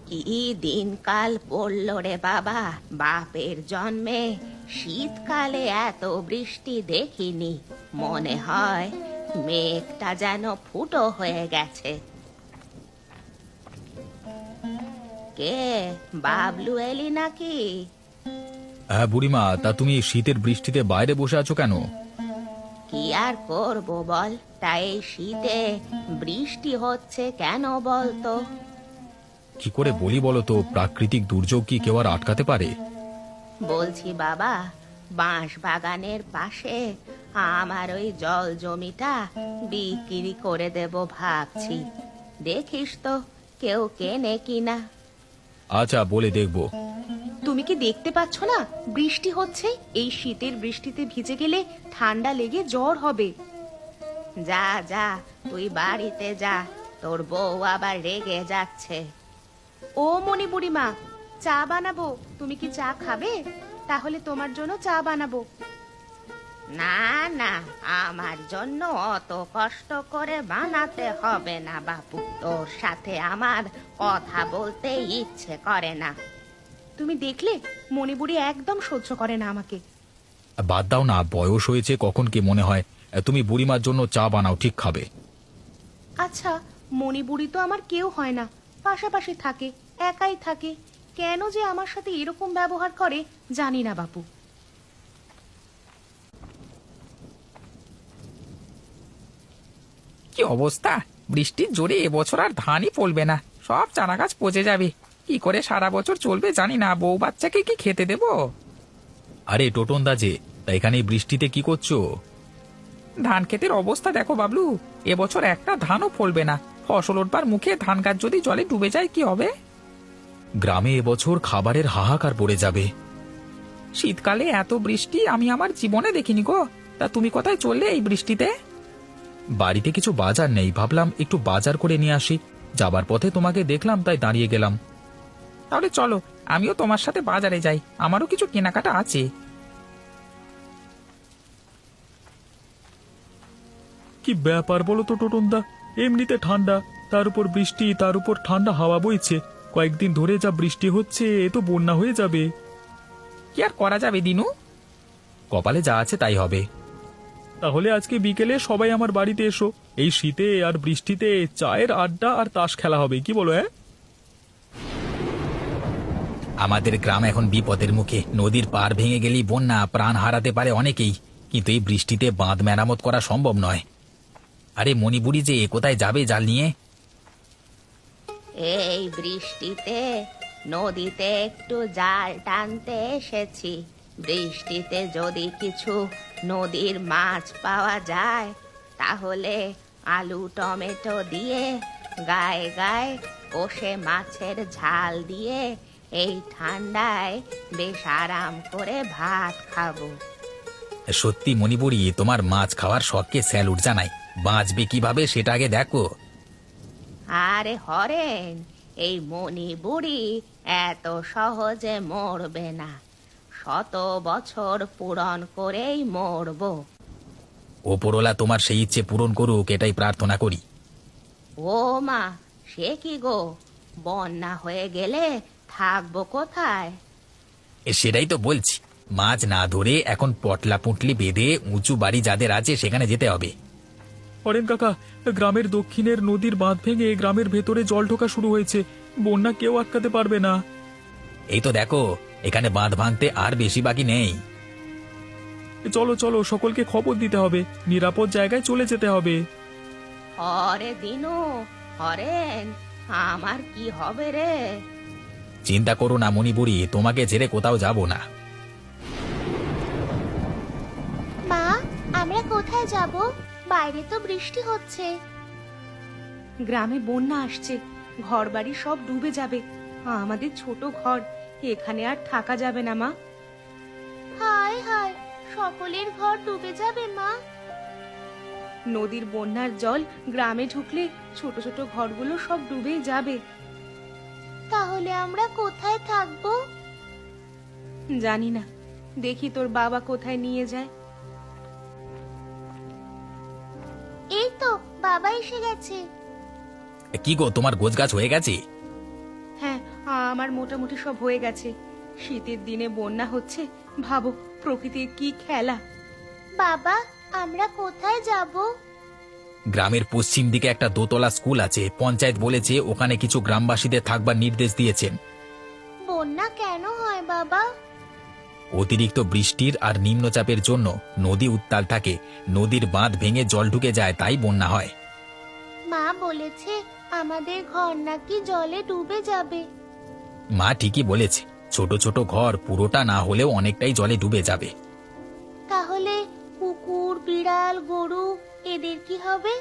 কি দিনকাল পড়লো রে বাবা, বাপের জন্মে শীতকালে এত বৃষ্টি দেখিনি। মনে হয় মেঘটা যেন ফুটো হয়ে গেছে। কে, বাবলু এলি নাকি? হ্যাঁ বুড়িমা, তা তুমি এই শীতের বৃষ্টিতে বাইরে বসে আছো কেন? কি আর করবো বল, তাই এই শীতে বৃষ্টি হচ্ছে কেন বলতো? কি করে বলি বলো তো, প্রাকৃতিক দুর্যোগ কি কেউ আর আটকাতে পারে? বলছি বাবা, বাঁশ বাগানের পাশে আমার ওই জল জমিটা বিক্রি করে দেব ভাবছি। দেখিস তো কেউ কেনে কিনা। আচ্ছা, বলে দেখবো। তুমি কি দেখতে পাচ্ছ না বৃষ্টি হচ্ছে? এই শীতের বৃষ্টিতে ভিজে গেলে ঠান্ডা লেগে জ্বর হবে। যা যা, তুই বাড়িতে যা, তোর বউ আবার রেগে যাচ্ছে। ও মনি বুড়িমা, চা বানাবো, তুমি কি চা খাবে? তাহলে তোমার জন্য চা বানাবো। না না, আমার জন্য অত কষ্ট করে বানাতে হবে না বাপু, তোর সাথে আমার কথা বলতে ইচ্ছে করে না। তুমি দেখলে মণিবুড়ি একদম সহ্য করে না আমাকে। বাদ দাও না, বয়স হয়েছে, কখন কি মনে হয়। তুমি বুড়িমার জন্য চা বানাও, ঠিক খাবে। আচ্ছা, মণিবুড়ি তো আমার কেউ হয় না, পাশাপাশি থাকে, একাই থাকে, কেন যে আমার সাথে এরকম ব্যবহার করে জানি না বাপু। কি অবস্থা! বৃষ্টির জোরে এবছর আর ধানই ফলবে না, সব চারা গাছ পচে যাবে। কি করে সারা বছর চলবে জানি না, বউ বাচ্চাকে কি খেতে দেব? আরে টোটন দা যে, তা এখানে এই বৃষ্টিতে কি করছো? ধান ক্ষেতের অবস্থা দেখো বাবলু, এবছর একটা ধানও ফলবে না। ফসল উঠবার মুখে ধান গাছ যদি জলে ডুবে যায় কি হবে? গ্রামে এবছর খাবারের হাহাকার পড়ে যাবে। শীতকালে এত বৃষ্টি আমি আমার জীবনে দেখিনি গো। তা তুমি কোথায় চললে এই বৃষ্টিতে? বাড়িতে কিছু বাজার নেই, ভাবলাম একটু বাজার করে নিয়ে আসি। যাবার পথে তোমাকে দেখলাম, তাই দাঁড়িয়ে গেলাম। তাহলে চলো, আমিও তোমার সাথে বাজারে যাই, আমারও কিছু কেনাকাটা আছে। কি ব্যাপার বলো তো টোটন দা, এমনিতে ঠান্ডা, তার উপর বৃষ্টি, তার উপর ঠান্ডা হাওয়া বইছে। কয়েকদিন ধরে যা বৃষ্টি হচ্ছে, এ তো বন্যা হয়ে যাবে। কি আর করা যাবে দিনু? কপালে যা আছে তাই হবে। তাহলে আজকে বিকেলে সবাই আমার বাড়িতে এসো, এই শীতে আর বৃষ্টিতে চায়ের আড্ডা আর তাস খেলা হবে, কি বলো? হ্যাঁ, আমাদের গ্রাম এখন বিপদের মুখে, নদীর পার ভেঙে গেলেই বন্যা, প্রাণ হারাতে পারে অনেকেই। কিন্তু এই বৃষ্টিতে বাঁধ মেরামত করা সম্ভব নয়। আরে মণিপুরি যে কোথায় যাবে জাল নিয়ে? এই বৃষ্টিতে নদীতে একটু জাল টানতে এসেছি। বৃষ্টিতে যদি কিছু নদীর মাছ পাওয়া যায়, তাহলে আলু টমেটো দিয়ে গায়ে গায়ে কষে মাছের ঝাল দিয়ে এই ঠান্ডায় বেশ আরাম করে ভাত খাবো। সত্যি মণিপুরি, তোমার মাছ খাওয়ার শখকে স্যালুট জানাই। বাঁচবে কিভাবে সেটা আগে দেখো। আরে হরেন, এই মনি বুড়ি এত সহজে মরবে না, 100 বছর পূরণ করেই মরবো। ওপরওয়ালা তোমার সেই ইচ্ছে পূরণ করুক, এটাই প্রার্থনা করি। ও মা, সে কি গো, বন্যা হয়ে গেলে থাকবো কোথায়? সেটাই তো বলছি, মাছ না ধরে এখন পটলা পুঁটলি বেঁধে উঁচু বাড়ি যাদের আছে সেখানে যেতে হবে। হরেন কাকা, গ্রামের দক্ষিণের নদীর বাঁধ ভেঙে গ্রামের ভেতরে জল ঢোকা শুরু হয়েছে, বন্যা কেউ আটকাতে পারবে না। এই তো দেখো, এখানে বাঁধ ভাঙতে আর বেশি বাকি নেই। চলো চলো, সকলকে খবর দিতে হবে, নিরাপদ জায়গায় চলে যেতে হবে। হরে দিনু, হরেন, আমার কি হবে রে? চিন্তা করো না মণিপুরি, তোমাকে ছেড়ে কোথাও যাব না। মা, আমরা কোথায় যাব? বাইরে তো বৃষ্টি হচ্ছে। গ্রামে বন্যা আসছে, ঘরবাড়ি সব ডুবে যাবে। আমাদের ছোট ঘর, এখানে আর থাকা যাবে না মা। হায় হায়, সকলের ঘর ডুবে যাবে মা। নদীর বন্যার জল গ্রামে ঢুকলে ছোট ছোট ঘরগুলো সব ডুবেই যাবে। তাহলে আমরা কোথায় থাকবো? জানি না, দেখি তোর বাবা কোথায় নিয়ে যায়। এই তো বাবা এসে গেছে। কি গো, তোমার গোছগাছ হয়ে গেছে? হ্যাঁ, আমার মোটামুটি সব হয়ে গেছে। শীতের দিনে বন্যা হচ্ছে, ভাবো প্রকৃতির কি খেলা। বাবা, আমরা কোথায় যাব? গ্রামের পশ্চিম দিকে একটা দোতলা স্কুল আছে, পঞ্চায়েত বলেছে ওখানে কিছু গ্রামবাসীদের থাকবার নির্দেশ দিয়েছেন। বন্যা কেন হয় বাবা? অতিরিক্ত বৃষ্টির আর নিম্নচাপের জন্য নদী উত্তাল থাকে, নদীর বাঁধ ভেঙে জল ঢুকে যায়, তাই বন্যা হয়। মা বলেছে আমাদের ঘর নাকি জলে ডুবে যাবে। মা ঠিকই বলেছে, ছোট ছোট ঘর পুরোটা না হলেও অনেকটাই জলে ডুবে যাবে। তাহলে কুকুর, বিড়াল, গরু এদের কি হবে?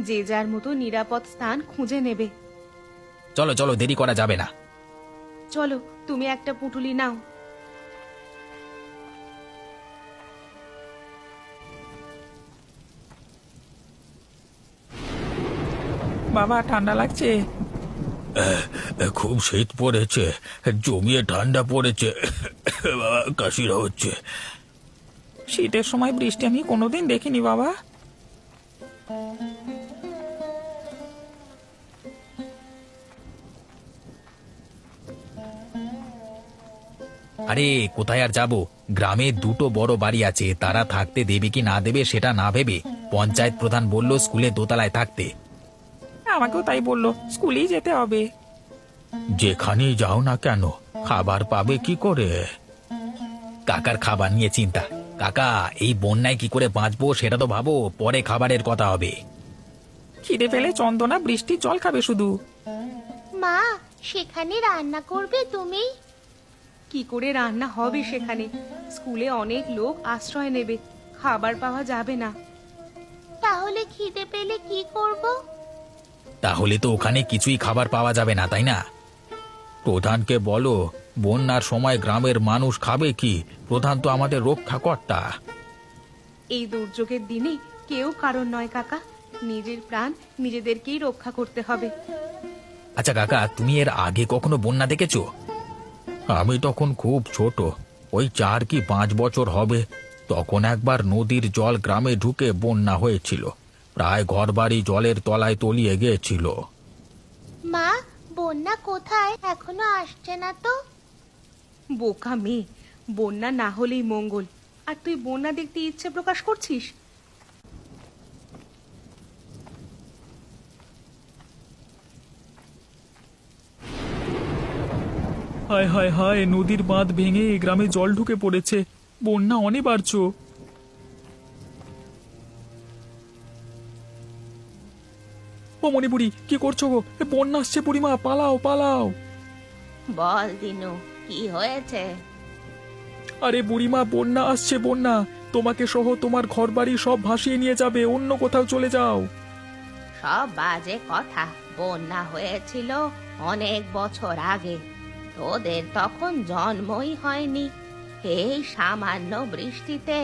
যে যার মতো নিরাপদ স্থান খুঁজে নেবে। চলো চলো, দেরি করা যাবে না। চলো, তুমি একটা পুঁটুলি নাও। বাবা, ঠান্ডা লাগছে। খুব শীত পড়েছে, জমিয়ে ঠান্ডা পড়েছে, কাশিরা হচ্ছে। শীতের সময় বৃষ্টি আমি কোনোদিন দেখিনি বাবা। আরে কোথায় আর যাব, গ্রামে দুটো বড় বাড়ি আছে, তারা থাকতে দেবে কি না দেবে সেটা না ভেবে পঞ্চায়েত প্রধান বলল স্কুলে দোতলায় থাকতে। আমাকেও তাই বললো, স্কুলেই যেতে হবে। যেখানেই যাও না কেন, খাবার পাবে কি করে? কাকার খাবার নিয়ে চিন্তা। কাকা, এই বন্যায় কি করে বাঁচবো সেটা তো ভাবো, পরে খাবারের কথা হবে। খিদে পেলে চন্দনা বৃষ্টির জল খাবে শুধু। মা, সেখানে রান্না করবে তুমি? কি করে রান্না হবে সেখানে? স্কুলে অনেক লোক আশ্রয় নেবে, খাবার পাওয়া যাবে না। তাহলে খিদে পেলে কি করব? তাহলে তো ওখানে কিছুই খাবার পাওয়া যাবে না, তাই না? প্রধানকে বলো, বন্যার সময় গ্রামের মানুষ খাবে কি? প্রধান তো আমাদের রক্ষাকর্তা। এই দুর্যোগের দিনে কেউ কারণ নয় কাকা, নিজের প্রাণ নিজেদেরকেই রক্ষা করতে হবে। আচ্ছা কাকা, তুমি এর আগে কখনো বন্যা দেখেছো? আমি তখন খুব ছোট, ওই 4 কি 5 বছর হবে। তখন একবার নদীর জল গ্রামে ঢুকে বন্যা হয়েছিল, প্রায় ঘরবাড়ি জলের তলায় তলিয়ে গিয়েছিল। মা, বন্যা কোথায়? এখনো আসছে না তো? বোকা মেয়ে, বন্যা না হলেই মঙ্গল, আর তুই বন্যা দেখতে ইচ্ছে প্রকাশ করছিস? হায় হায় হায়, নদীর বাঁধ ভেঙে গ্রামে জল ঢুকে পড়েছে, বন্যা অনিবার্য। ও মণিপুরি, কি করছো গো? বন্যা আসছে বুড়িমা, পালাও পালাও। বল দিনু, কি হয়েছে? আরে বুড়িমা, বন্যা আসছে, বন্যা! তোমাকে সহ তোমার ঘরবাড়ি সব ভাসিয়ে নিয়ে যাবে, অন্য কোথাও চলে যাও। সব বাজে কথা। বন্যা হয়েছিল অনেক বছর আগে, তোদের তখন জন্মই হয়নি। এই সামান্য বৃষ্টিতে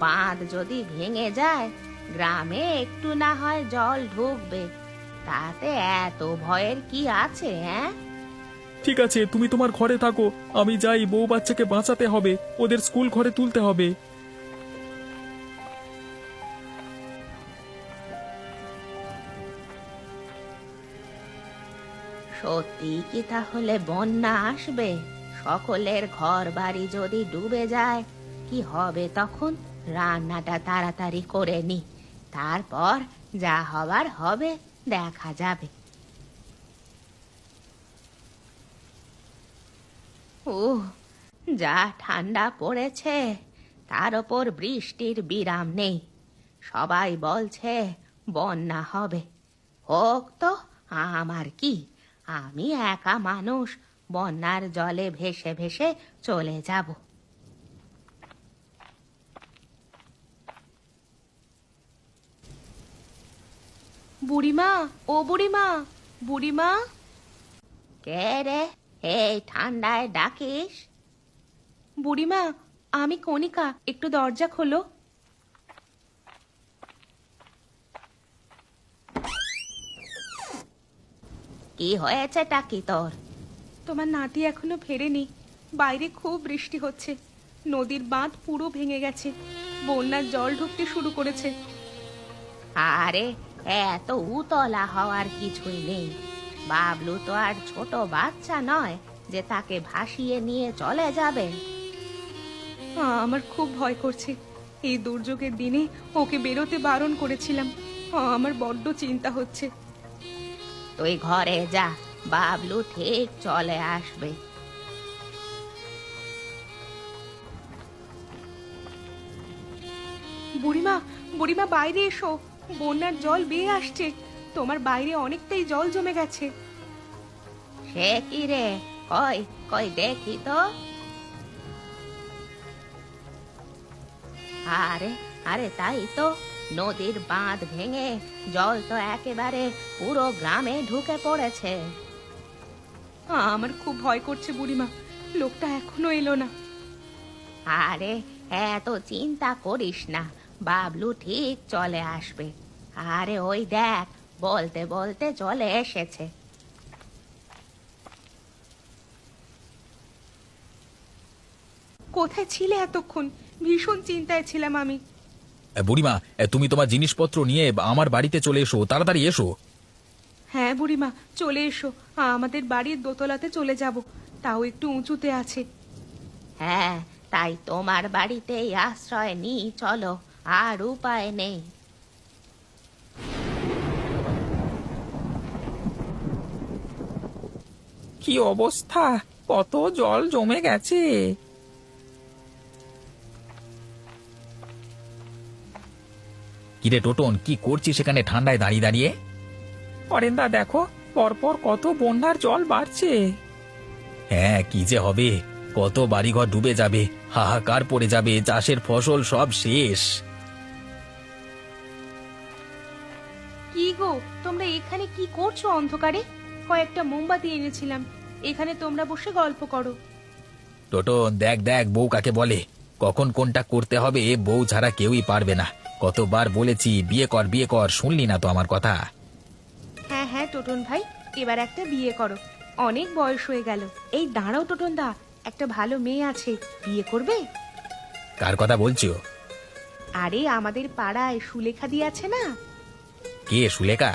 বাঁধ যদি ভেঙে যায়, গ্রামে একটু না হয় জল ঢুকবে, তাতে এত ভয়ের কি আছে? হ্যাঁ, ঠিক আছে, তুমি তোমার ঘরে থাকো, আমি যাই, বউ বাচ্চাকে বাঁচাতে হবে, ওদের স্কুল ঘরে তুলতে হবে। সত্যি কি তাহলে বন্যা আসবে? সকলের ঘর বাড়ি যদি ডুবে যায়, কি হবে তখন? রান্নাটা তাড়াতাড়ি করে নি, তারপর যা হবার হবে দেখা যাবে। ও, যা ঠান্ডা পড়েছে, তার ওপর বৃষ্টির বিরাম নেই। সবাই বলছে বন্যা হবে। হোক তো, আমার কি? আমি একা মানুষ, বন্যার জলে ভেসে ভেসে চলে যাব। বুড়িমা, ও বুড়িমা, বুড়িমা! কে রে, এই ঠান্ডায় ডাকিস? বুড়িমা, আমি কণিকা, একটু দরজা খোলো। কি হয়েছে টাকি তোর? তোমার নাতি এখনো ফেরেনি, বাইরে খুব বৃষ্টি হচ্ছে, নদীর বাঁধ পুরো ভেঙে গেছে, বন্যার জল ঢুকতে শুরু করেছে। আরে, এত উতলা হওয়ার কিছুই নেই, বাবলু তো আর ছোট বাচ্চা নয় যে তাকে ভাসিয়ে নিয়ে চলে যাবে। আমার খুব ভয় করছে। এই দুর্যোগের দিনে ওকে বেরোতে বারণ করেছিলাম। আমার বড্ড চিন্তা হচ্ছে। তুই ঘরে যা, বাবলু ঠিক চলে আসবে। বুড়িমা, বুড়িমা বাইরে এসো, বন্যার জল বেয়ে আসছে। তোমার বাইরে অনেকটাই জল জমে গেছে। সে কি রে, কই কই দেখি তো। আরে আরে তাই তো, নদীর বাঁধ ভেঙে জল তো একেবারে পুরো গ্রামে ঢুকে পড়েছে। আমার খুব ভয় করছে বুড়িমা, লোকটা এখনো এলো না। আরে এত চিন্তা করিস না, বাবলু ঠিক চলে আসবে। আরে ওই দেখ, বলতে বলতে চলে এসেছে। কোথায় ছিলে এতক্ষণ? ভীষণ চিন্তায় ছিলাম আমি। বুড়িমা, তুমি তোমার জিনিসপত্র নিয়ে আমার বাড়িতে চলে এসো, তাড়াতাড়ি এসো। হ্যাঁ বুড়িমা, চলে এসো। আমাদের বাড়ির দোতলাতে চলে যাব, তাও একটু উঁচুতে আছে। হ্যাঁ, তাই তোমার বাড়িতেই আশ্রয় নিই চলো, আর উপায় নেই। কি অবস্থা, কত জল জমে গেছে। কিরে টোটন, কি করছিস সেখানে ঠান্ডায় দাঁড়িয়ে দাঁড়িয়ে? অরেন্দা দেখো, পরপর কত বন্যার জল বাড়ছে। হ্যাঁ, কি যে হবে, কত বাড়িঘর ডুবে যাবে, হাহাকার পড়ে যাবে, চাষের ফসল সব শেষ। কি গো, তোমরা এখানে কি করছো অন্ধকারে? কয়েকটা মোমবাতি এনেছিলাম, এখানে তোমরা বসে গল্প করো। টোটন দেখ দেখ, বউ কাকে বলে, কখন কোনটা করতে হবে বউ ছাড়া কেউই পারবে না। কতবার বলেছি বিয়ে কর বিয়ে কর, শুনলি না তো আমার কথা। হ্যাঁ হ্যাঁ টোটন ভাই, এবার একটা বিয়ে করো, অনেক বয়স হয়ে গেল। এই দাঁড়াও টোটন দা, একটা ভালো মেয়ে আছে, বিয়ে করবে? কার কথা বলছো? আরে আমাদের পাড়ায় সুলেখা দি আছে না? কে সুলেখা?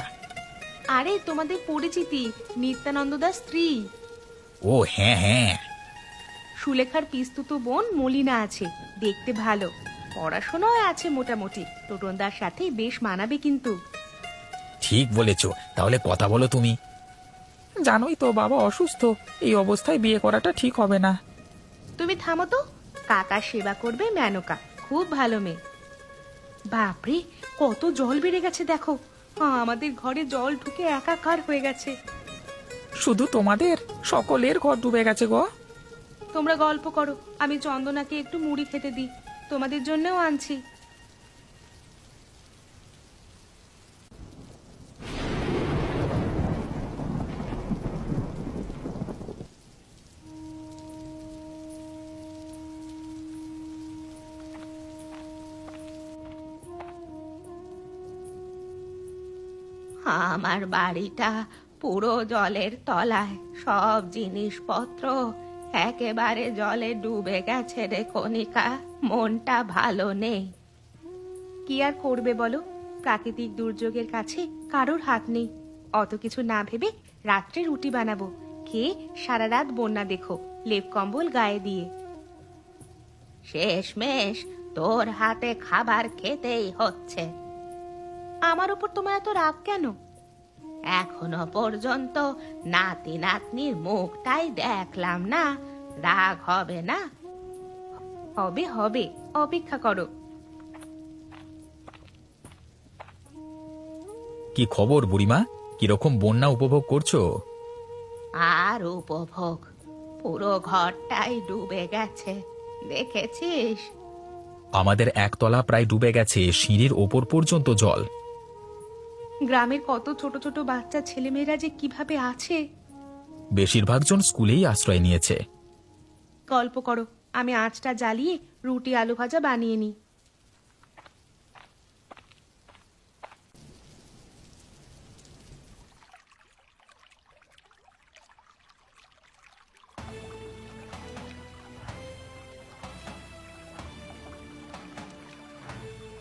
আরে তোমাদের পরিচিতি, নিত্যানন্দ দাস স্ত্রী। ও হ্যাঁ হ্যাঁ। সুলেখার পিস্তুতো বোন মলিনা আছে, দেখতে ভালো, পড়াশোনাও আছে মোটামুটি। টোটনদার সাথে বেশ মানাবে কিন্তু। ঠিক বলেছো, তাহলে কথা বলো তুমি। জানোই তো বাবা অসুস্থ, এই অবস্থায় বিয়ে করাটা ঠিক হবে না। তুমি থামো তো, কাকার সেবা করবে মেনকা, খুব ভালো মেয়ে। বাপরে, কত জল বেড়ে গেছে দেখো, আমাদের ঘরে জল ঢুকে একাকার হয়ে গেছে। শুধু তোমাদের? সকলের ঘর ডুবে গেছে গো। তোমরা গল্প করো, আমি চন্দনাকে একটু মুড়ি খেতে দিই, তোমাদের জন্যও আনছি। আমার বাড়িটা পুরো জলের তলায়, সব জিনিসপত্র একেবারে জলে ডুবে গেছে রে কণিকা, মনটা ভালো নেই। কি আর করবে বলো, প্রাকৃতিক দুর্যোগের কাছে কারোর হাত নেই। অত কিছু না ভেবে রাত্রে রুটি বানাবো, খেয়ে সারা রাত বন্যা দেখো, লেপ কম্বল গায়ে দিয়ে। শেষমেশ তোর হাতে খাবার খেতেই হচ্ছে। আমার উপর তোমার এত রাগ কেন? এখনো পর্যন্ত নাতি নাতনির মুখটাই দেখলাম না, রাগ হবে না? হবে হবে, অপেক্ষা করো। কি খবর বুড়িমা, কিরকম বন্যা উপভোগ করছো? আর উপভোগ, পুরো ঘরটাই ডুবে গেছে, দেখেছিস? আমাদের একতলা প্রায় ডুবে গেছে, সিঁড়ির ওপর পর্যন্ত জল। গ্রামের কত ছোট ছোট বাচ্চা ছেলেমেয়েরা যে কিভাবে আছে। বেশিরভাগ জন স্কুলেই আশ্রয় নিয়েছে। গল্প করো, আমি আঁচটা জ্বালিয়ে রুটি আলু ভাজা বানিয়ে নিই।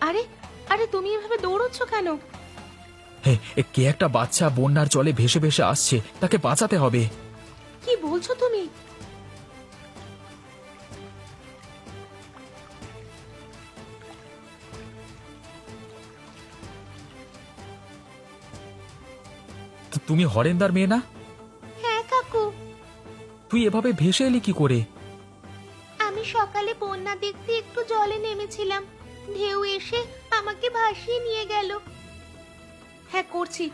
আরে আরে, তুমি এভাবে দৌড়চ্ছ কেন? কে একটা বাচ্চা বন্যার জলে ভেসে ভেসে আসছে, তাকে বাঁচাতে হবে। কি বলছো তুমি? তুমি হরেন্দার মেয়ে না? হ্যাঁ কাকু, তুই এভাবে ভেসে এলি কি করে? আমি সকালে বন্যা দেখতে একটু জলে নেমেছিলাম, ঢেউ এসে আমাকে ভাসিয়ে নিয়ে গেল। হ্যাঁ করছি,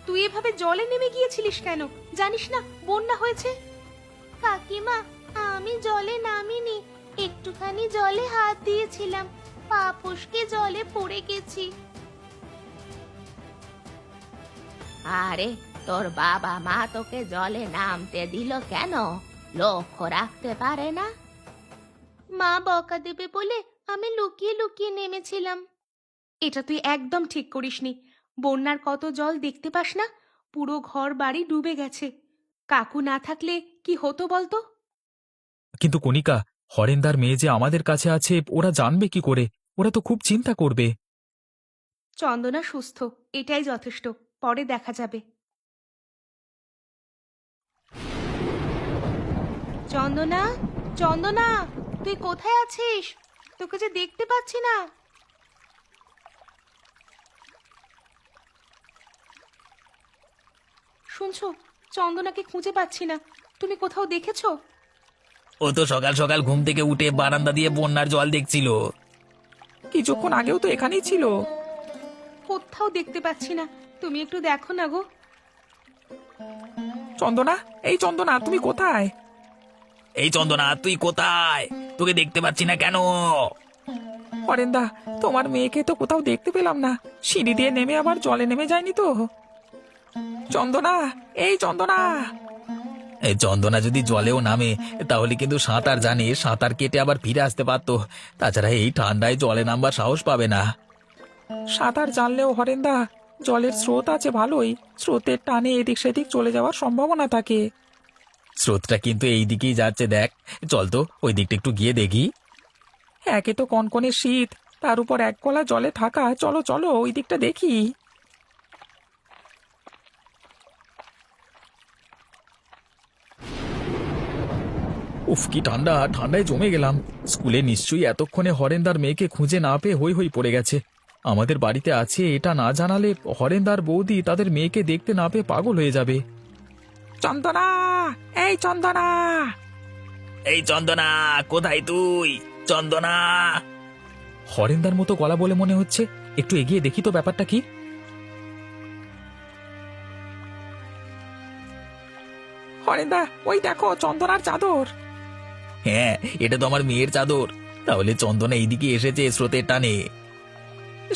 তুই এভাবে জলে নেমে গিয়েছিলিস কেন? জানিস না বন্যা হয়েছে? কাকিমা, আমি জলে নামিনি, একটুখানি জলে হাত দিয়েছিলাম, পা ফসকে জলে পড়ে গেছি। আরে তোর বাবা মা তোকে জলে নামতে দিল কেন? লক্ষ্য রাখতে পারে না? মা বকা দেবে বলে আমি লুকিয়ে লুকিয়ে নেমেছিলাম। এটা তুই একদম ঠিক করিসনি। বন্যার কত জল দেখতে পাস না? পুরো ঘর বাড়ি ডুবে গেছে। কাকু না থাকলে কি হতো বলতো? কিন্তু কণিকা, হরেন্দার মেয়ে যে আমাদের কাছে আছে ওরা জানবে কি করে? ওরা তো খুব চিন্তা করবে। চন্দনা সুস্থ, এটাই যথেষ্ট। পরে দেখা যাবে। চন্দনা, চন্দনা, তুই কোথায় আছিস? তোকে যে দেখতে পাচ্ছি না। শুনছো, চন্দনাকে খুঁজে পাচ্ছি না। তুমি কোথাও দেখেছো? ও তো সকাল সকাল ঘুম থেকে উঠে বারান্দা দিয়ে বন্যার জল দেখছিল। কিছুক্ষণ আগেও তো এখানেই ছিল। কোথাও দেখতে পাচ্ছি না। তুমি একটু দেখো না গো। চন্দনা, এই চন্দনা, তুমি কোথায়? এই চন্দনা, তুই কোথায়? তোকে দেখতে পাচ্ছি না কেন? হরেন্দা, তোমার মেয়েকে তো কোথাও দেখতে পেলাম না। সিঁড়ি দিয়ে নেমে আবার জলে নেমে যায়নি তো? চন্দনা, এই চন্দনা। এই চন্দনা যদি জলেও নামে তাহলে কিন্তু সাঁতার জানে, সাঁতার কেটে আবার ফিরে আসতে পারতো। তাছাড়া এই ঠান্ডায় জলে নামবার সাহস পাবে না। সাঁতার জানলেও হরেন্দা, জলের স্রোত আছে ভালোই, স্রোতের টানে এদিক সেদিক চলে যাওয়ার সম্ভাবনা থাকে। স্রোতটা কিন্তু এই দিকেই যাচ্ছে, দেখ। চল তো ওই দিকটা একটু গিয়ে দেখি। একে তো কনকনে শীত, তার উপর এক গলা জলে থাকা। চলো চলো ওই দিকটা দেখি। উফ, কি ঠান্ডা! ঠান্ডায় জমে গেলাম। স্কুলে নিশ্চয়ই এতক্ষণে হরেন্দার মেয়েকে খুঁজে না পেয়ে হই হই পড়ে গেছে। আমাদের বাড়িতে আছে এটা না জানালে হরেন্দার বৌদি তাদের মেয়েকে দেখতে না পেয়ে পাগল হয়ে যাবে। চন্দনা, এই চন্দনা! এই চন্দনা, কোথায় তুই? চন্দনা! হরেন্দার মতো গলা বলে মনে হচ্ছে। একটু এগিয়ে দেখি তো ব্যাপারটা কি। হরেন্দা, ওই দেখো চন্দনার চাদর। হ্যাঁ, এটা তো আমার মেয়ের চাদর। তাহলে চন্দনা এইদিকে এসেছে স্রোতের টানে।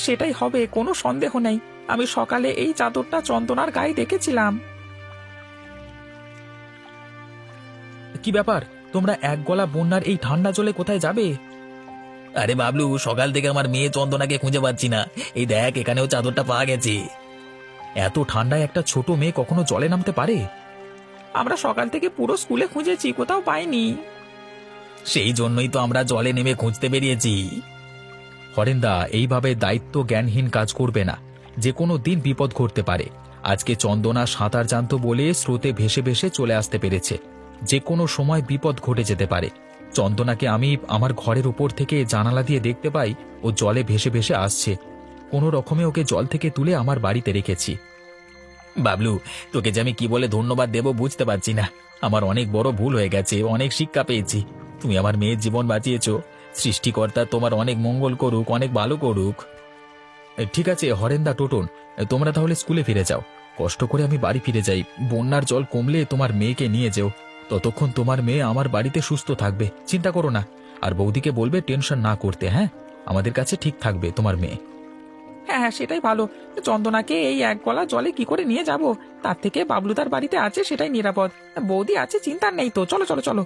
সেটাই হবে, কোনো সন্দেহ নেই। আমি সকালে এই চাদরটা চন্দনার গায়ে দেখেছিলাম। কি ব্যাপার, তোমরা এক গলা বন্যার এই ঠান্ডা জলে কোথায় যাবে? আরে বাবলু, সকাল থেকে আমার মেয়ে চন্দনাকে খুঁজে পাচ্ছি না। এই দেখ, এখানেও চাদরটা পাওয়া গেছে। এত ঠান্ডায় একটা ছোট মেয়ে কখনো জলে নামতে পারে? আমরা সকাল থেকে পুরো স্কুলে খুঁজেছি, কোথাও পাইনি। সেই জন্যই তো আমরা জলে নেমে খুঁজতে বেরিয়েছি। হরেন্দা, এইভাবে দায়িত্ব জ্ঞানহীন কাজ করবে না। যে কোনো দিন বিপদ ঘটতে পারে। আজকে চন্দনা সাঁতার জানতো বলে স্রোতে ভেসে ভেসে চলে আসতে পেরেছে। যে কোনো সময় বিপদ ঘটে যেতে পারে। চন্দনাকে আমি আমার ঘরের উপর থেকে জানালা দিয়ে দেখতে পাই ও জলে ভেসে ভেসে আসছে। কোনো রকমে ওকে জল থেকে তুলে আমার বাড়িতে রেখেছি। বাবলু, তোকে যে আমি কি বলে ধন্যবাদ দেব বুঝতে পারছি না। আমার অনেক বড় ভুল হয়ে গেছে, অনেক শিক্ষা পেয়েছি। তুমি আমার মেয়ের জীবন বাঁচিয়েছো। সৃষ্টিকর্তা তোমার অনেক মঙ্গল করুক, অনেক ভালো করুক। ঠিক আছে হরেন্দা, টোটন, তোমরা তাহলে স্কুলে ফিরে যাও। কষ্ট করে আমি বাড়ি ফিরে যাই। বন্যার জল কমলে তোমার মেয়েকে নিয়ে যেও। ততক্ষণ তোমার মেয়ে আমার বাড়িতে সুস্থ থাকবে, চিন্তা করো না। আর বৌদিকে বলবে টেনশন না করতে। হ্যাঁ, আমাদের কাছে ঠিক থাকবে তোমার মেয়ে। হ্যাঁ হ্যাঁ, সেটাই ভালো। চন্দনাকে এই এক গলা জলে কি করে নিয়ে যাব? তার থেকে বাবলু তার বাড়িতে আছে, সেটাই নিরাপদ। বৌদি আছে, চিন্তার নেই তো। চলো চলো চলো।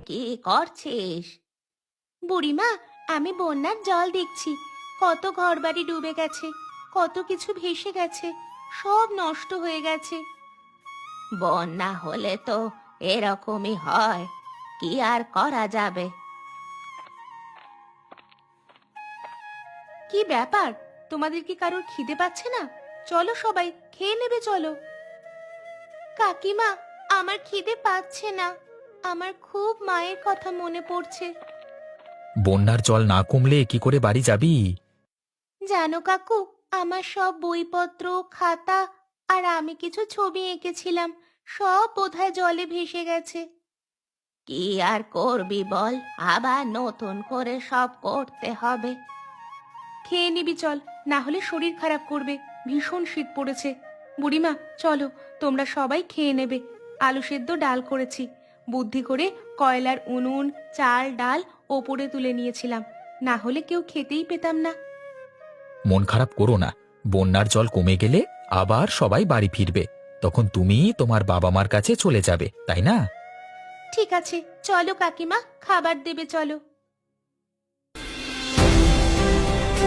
কি করছিস? বুড়িমা, আমি বন্যার জল দেখছি। কত ঘরবাড়ি ডুবে গেছে, কত কিছু ভেসে গেছে, সব নষ্ট হয়ে গেছে। বন্যা হলে তো এরকমই হয়, কি আর করা যাবে। কি ব্যাপার, তোমাদের কি কারোর খিদে পাচ্ছে না? চলো সবাই খেয়ে নেবে, চলো। কাকিমা, আমার খিদে পাচ্ছে না, আমার খুব মায়ের কথা মনে পড়ছে। বন্যার জল না কমলে কি করে বাড়ি যাবি? জানো কাকু, আমার সব বইপত্র, খাতা আর আমি কিছু ছবি এঁকেছিলাম, সব বোধহয় জলে ভেসে গেছে। কি আর করবি বল, আবার নতুন করে সব করতে হবে। খেয়ে নিবি চল, না হলে শরীর খারাপ করবে, ভীষণ শীত পড়েছে। বুড়িমা চলো, তোমরা সবাই খেয়ে নেবে। আলু সেদ্ধ ডাল করেছি, বুদ্ধি করে কয়লার উনুন, চাল ডাল ওপরে তুলে নিয়েছিলাম, না হলে কেউ খেতেই পেতাম না। মন খারাপ করো না, বন্যার জল কমে গেলে আবার সবাই বাড়ি ফিরবে, তখন তুমি তোমার বাবা মার কাছে চলে যাবে, তাই না? ঠিক আছে, চলো কাকিমা, খাবার দেবে চলো।